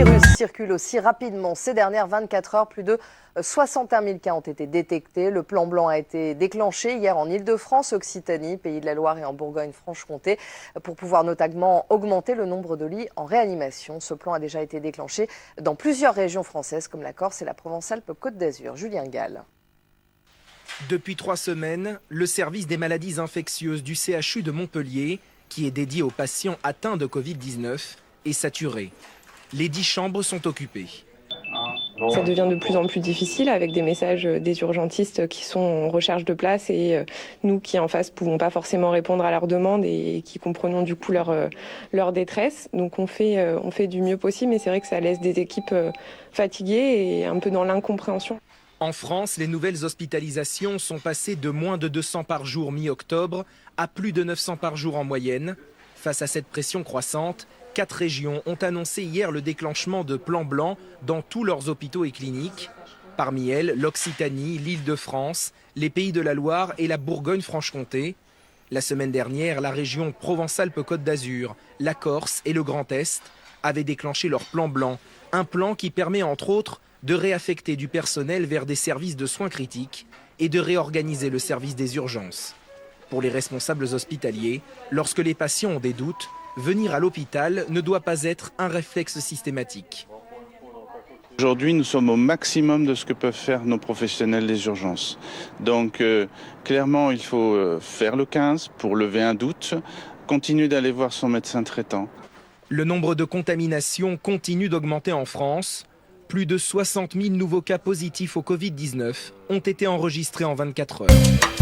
virus circule aussi rapidement. Ces dernières 24 heures, plus de 61 000 cas ont été détectés. Le plan blanc a été déclenché hier en Île-de-France, Occitanie, Pays de la Loire et en Bourgogne-Franche-Comté pour pouvoir notamment augmenter le nombre de lits en réanimation. Ce plan a déjà été déclenché dans plusieurs régions françaises comme la Corse et la Provence-Alpes-Côte d'Azur. Julien Gall. Depuis 3 semaines, le service des maladies infectieuses du CHU de Montpellier, qui est dédié aux patients atteints de Covid-19, est saturé. Les 10 chambres sont occupées. Ça devient de plus en plus difficile avec des messages des urgentistes qui sont en recherche de place et nous qui en face pouvons pas forcément répondre à leurs demandes et qui comprenons du coup leur détresse. Donc on fait du mieux possible, mais c'est vrai que ça laisse des équipes fatiguées et un peu dans l'incompréhension. En France, les nouvelles hospitalisations sont passées de moins de 200 par jour mi-octobre à plus de 900 par jour en moyenne. Face à cette pression croissante, 4 régions ont annoncé hier le déclenchement de plans blancs dans tous leurs hôpitaux et cliniques. Parmi elles, l'Occitanie, l'Île-de-France, les Pays de la Loire et la Bourgogne-Franche-Comté. La semaine dernière, la région Provence-Alpes-Côte d'Azur, la Corse et le Grand Est avaient déclenché leur plan blanc. Un plan qui permet entre autres de réaffecter du personnel vers des services de soins critiques et de réorganiser le service des urgences. Pour les responsables hospitaliers, lorsque les patients ont des doutes, venir à l'hôpital ne doit pas être un réflexe systématique. Aujourd'hui, nous sommes au maximum de ce que peuvent faire nos professionnels des urgences. Donc, clairement, il faut faire le 15 pour lever un doute, continuer d'aller voir son médecin traitant. Le nombre de contaminations continue d'augmenter en France. Plus de 60 000 nouveaux cas positifs au Covid-19 ont été enregistrés en 24 heures.